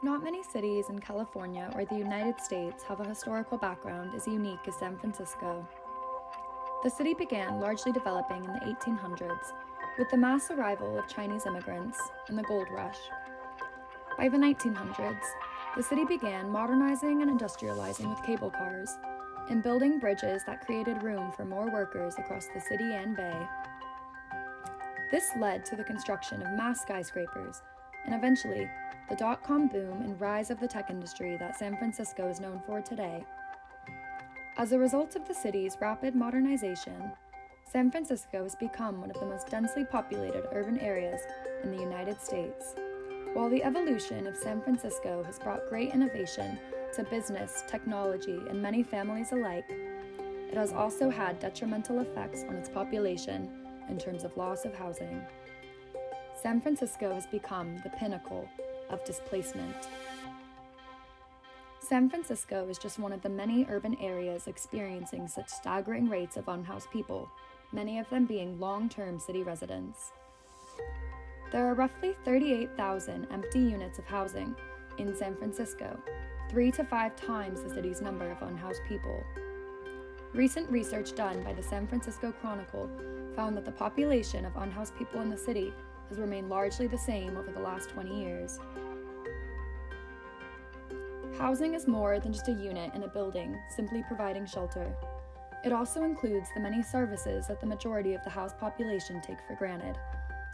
Not many cities in California or the United States have a historical background as unique as San Francisco. The city began largely developing in the 1800s with the mass arrival of Chinese immigrants and the gold rush. By the 1900s, the city began modernizing and industrializing with cable cars and building bridges that created room for more workers across the city and bay. This led to the construction of mass skyscrapers and eventually the dot-com boom and rise of the tech industry that San Francisco is known for today. As a result of the city's rapid modernization, San Francisco has become one of the most densely populated urban areas in the United States. While the evolution of San Francisco has brought great innovation to business, technology, and many families alike, it has also had detrimental effects on its population in terms of loss of housing. San Francisco has become the pinnacle of displacement. San Francisco is just one of the many urban areas experiencing such staggering rates of unhoused people, many of them being long-term city residents. There are roughly 38,000 empty units of housing in San Francisco, 3 to 5 times the city's number of unhoused people. Recent research done by the San Francisco Chronicle found that the population of unhoused people in the city has remained largely the same over the last 20 years. Housing is more than just a unit in a building, simply providing shelter. It also includes the many services that the majority of the housed population take for granted,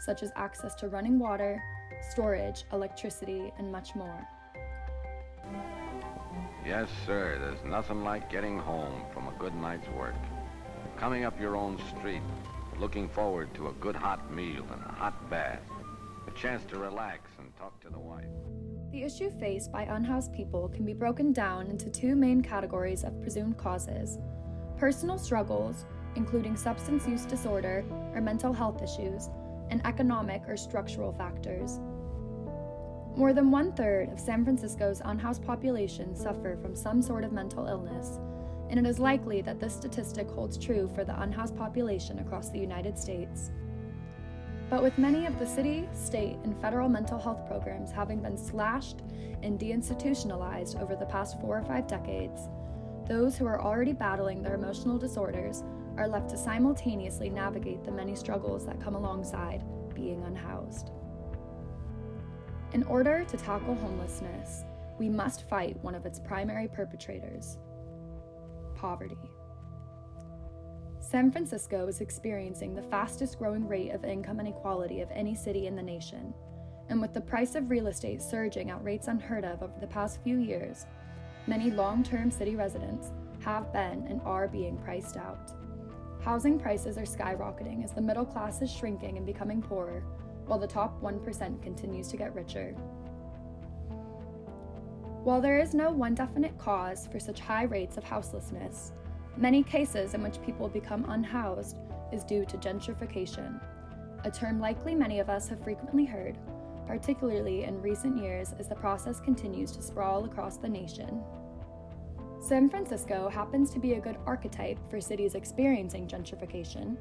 such as access to running water, storage, electricity, and much more. Yes, sir, there's nothing like getting home from a good night's work. Coming up your own street, looking forward to a good hot meal and a hot bath, a chance to relax and talk to the wife. The issue faced by unhoused people can be broken down into 2 main categories of presumed causes: personal struggles, including substance use disorder or mental health issues, and economic or structural factors. More than 1/3 of San Francisco's unhoused population suffer from some sort of mental illness, and it is likely that this statistic holds true for the unhoused population across the United States. But with many of the city, state, and federal mental health programs having been slashed and deinstitutionalized over the past 4 or 5 decades, those who are already battling their emotional disorders are left to simultaneously navigate the many struggles that come alongside being unhoused. In order to tackle homelessness, we must fight one of its primary perpetrators: poverty. San Francisco is experiencing the fastest growing rate of income inequality of any city in the nation, and with the price of real estate surging at rates unheard of over the past few years, many long-term city residents have been and are being priced out. Housing prices are skyrocketing as the middle class is shrinking and becoming poorer, while the top 1% continues to get richer. While there is no one definite cause for such high rates of houselessness, many cases in which people become unhoused is due to gentrification, a term likely many of us have frequently heard, particularly in recent years as the process continues to sprawl across the nation. San Francisco happens to be a good archetype for cities experiencing gentrification,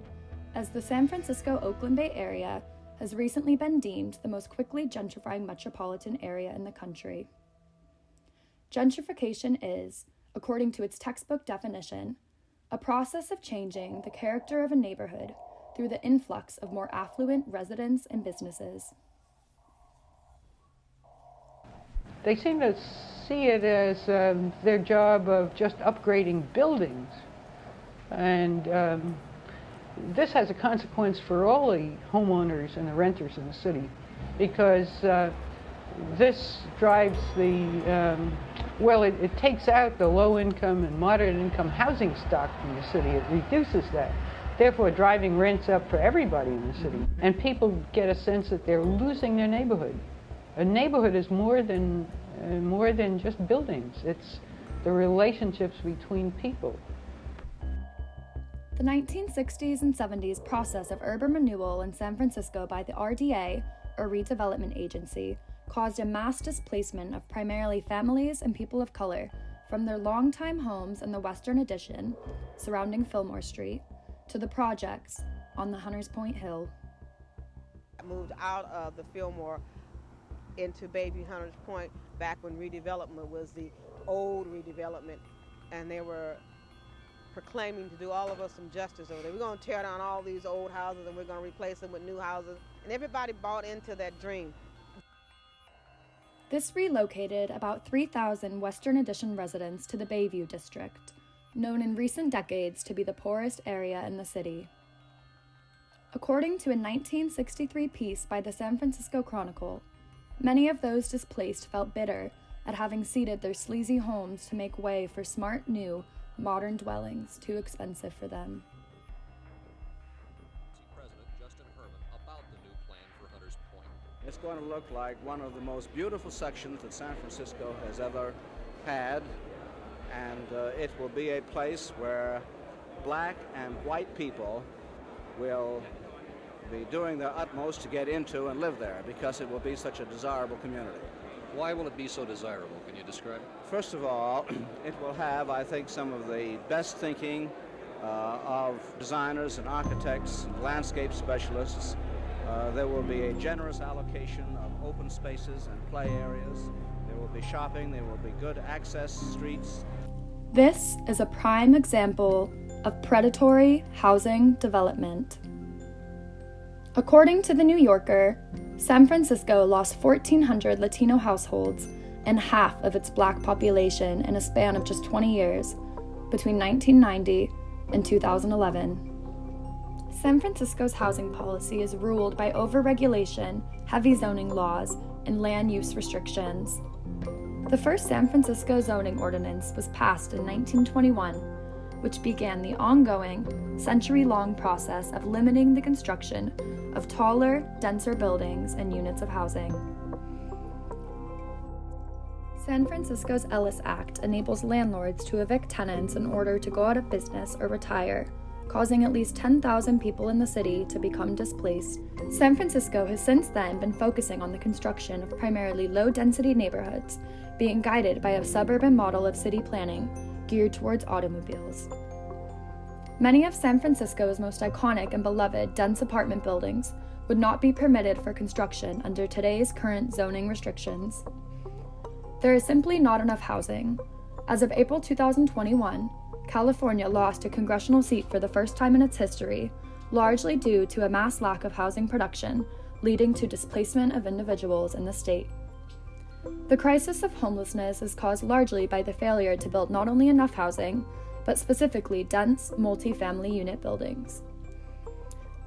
as the San Francisco-Oakland Bay area has recently been deemed the most quickly gentrifying metropolitan area in the country. Gentrification is, according to its textbook definition, a process of changing the character of a neighborhood through the influx of more affluent residents and businesses. They seem to see it as their job of just upgrading buildings. And this has a consequence for all the homeowners and the renters in the city, because this drives the, it takes out the low-income and moderate-income housing stock from the city. It reduces that, therefore driving rents up for everybody in the city. And people get a sense that they're losing their neighborhood. A neighborhood is more than just buildings. It's the relationships between people. The 1960s and 70s process of urban renewal in San Francisco by the RDA, or Redevelopment Agency, caused a mass displacement of primarily families and people of color from their longtime homes in the Western Addition, surrounding Fillmore Street, to the projects on the Hunters Point Hill. I moved out of the Fillmore into Bayview Hunters Point back when redevelopment was the old redevelopment, and they were proclaiming to do all of us some justice over there. We're going to tear down all these old houses and we're going to replace them with new houses, and everybody bought into that dream. This relocated about 3,000 Western Addition residents to the Bayview district, known in recent decades to be the poorest area in the city. According to a 1963 piece by the San Francisco Chronicle, many of those displaced felt bitter at having ceded their sleazy homes to make way for smart, new, modern dwellings too expensive for them. President Justin Herron about the new plan for Hunters Point. It's going to look like one of the most beautiful sections that San Francisco has ever had, and it will be a place where black and white people will be doing their utmost to get into and live there, because it will be such a desirable community. Why will it be so desirable? Can you describe it? First of all, it will have, I think, some of the best thinking of designers and architects and landscape specialists. There will be a generous allocation of open spaces and play areas. There will be shopping. There will be good access streets. This is a prime example of predatory housing development. According to The New Yorker, San Francisco lost 1,400 Latino households and half of its black population in a span of just 20 years, between 1990 and 2011. San Francisco's housing policy is ruled by overregulation, heavy zoning laws, and land use restrictions. The first San Francisco zoning ordinance was passed in 1921, which began the ongoing, century-long process of limiting the construction of taller, denser buildings and units of housing. San Francisco's Ellis Act enables landlords to evict tenants in order to go out of business or retire, causing at least 10,000 people in the city to become displaced. San Francisco has since then been focusing on the construction of primarily low-density neighborhoods, being guided by a suburban model of city planning geared towards automobiles. Many of San Francisco's most iconic and beloved dense apartment buildings would not be permitted for construction under today's current zoning restrictions. There is simply not enough housing. As of April 2021, California lost a congressional seat for the first time in its history, largely due to a mass lack of housing production, leading to displacement of individuals in the state. The crisis of homelessness is caused largely by the failure to build not only enough housing, but specifically dense, multi-family unit buildings.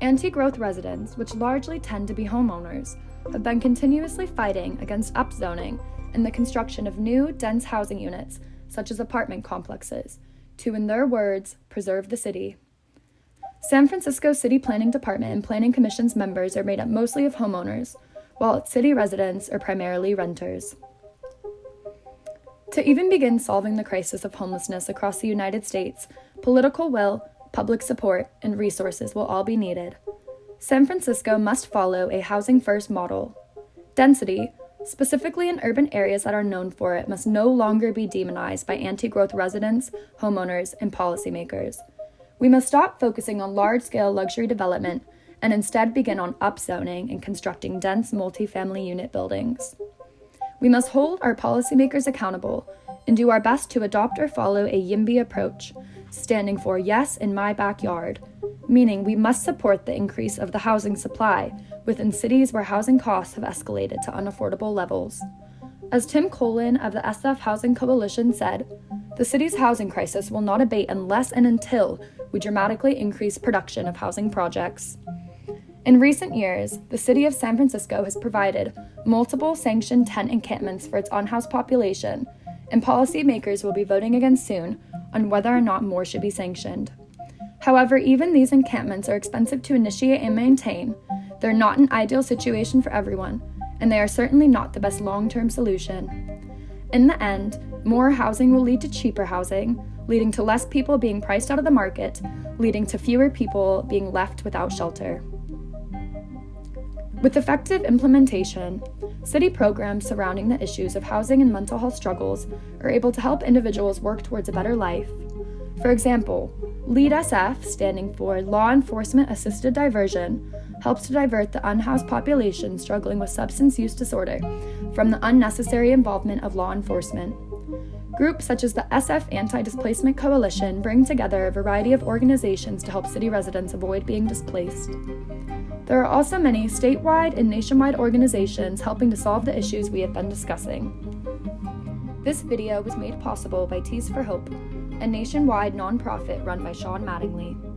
Anti-growth residents, which largely tend to be homeowners, have been continuously fighting against upzoning and the construction of new, dense housing units, such as apartment complexes, to, in their words, preserve the city. San Francisco City Planning Department and Planning Commission's members are made up mostly of homeowners, while its city residents are primarily renters. To even begin solving the crisis of homelessness across the United States, political will, public support, and resources will all be needed. San Francisco must follow a housing-first model. Density, specifically in urban areas that are known for it, must no longer be demonized by anti-growth residents, homeowners, and policymakers. We must stop focusing on large-scale luxury development and instead begin on upzoning and constructing dense multi-family unit buildings. We must hold our policymakers accountable and do our best to adopt or follow a YIMBY approach, standing for yes in my backyard, meaning we must support the increase of the housing supply within cities where housing costs have escalated to unaffordable levels. As Tim Colin of the SF Housing Coalition said, the city's housing crisis will not abate unless and until we dramatically increase production of housing projects. In recent years, the city of San Francisco has provided multiple sanctioned tent encampments for its unhoused population, and policymakers will be voting again soon on whether or not more should be sanctioned. However, even these encampments are expensive to initiate and maintain. They're not an ideal situation for everyone, and they are certainly not the best long-term solution. In the end, more housing will lead to cheaper housing, leading to less people being priced out of the market, leading to fewer people being left without shelter. With effective implementation, city programs surrounding the issues of housing and mental health struggles are able to help individuals work towards a better life. For example, LEAD SF, standing for Law Enforcement Assisted Diversion, helps to divert the unhoused population struggling with substance use disorder from the unnecessary involvement of law enforcement. Groups such as the SF Anti-Displacement Coalition bring together a variety of organizations to help city residents avoid being displaced. There are also many statewide and nationwide organizations helping to solve the issues we have been discussing. This video was made possible by Tees for Hope, a nationwide nonprofit run by Sean Mattingly.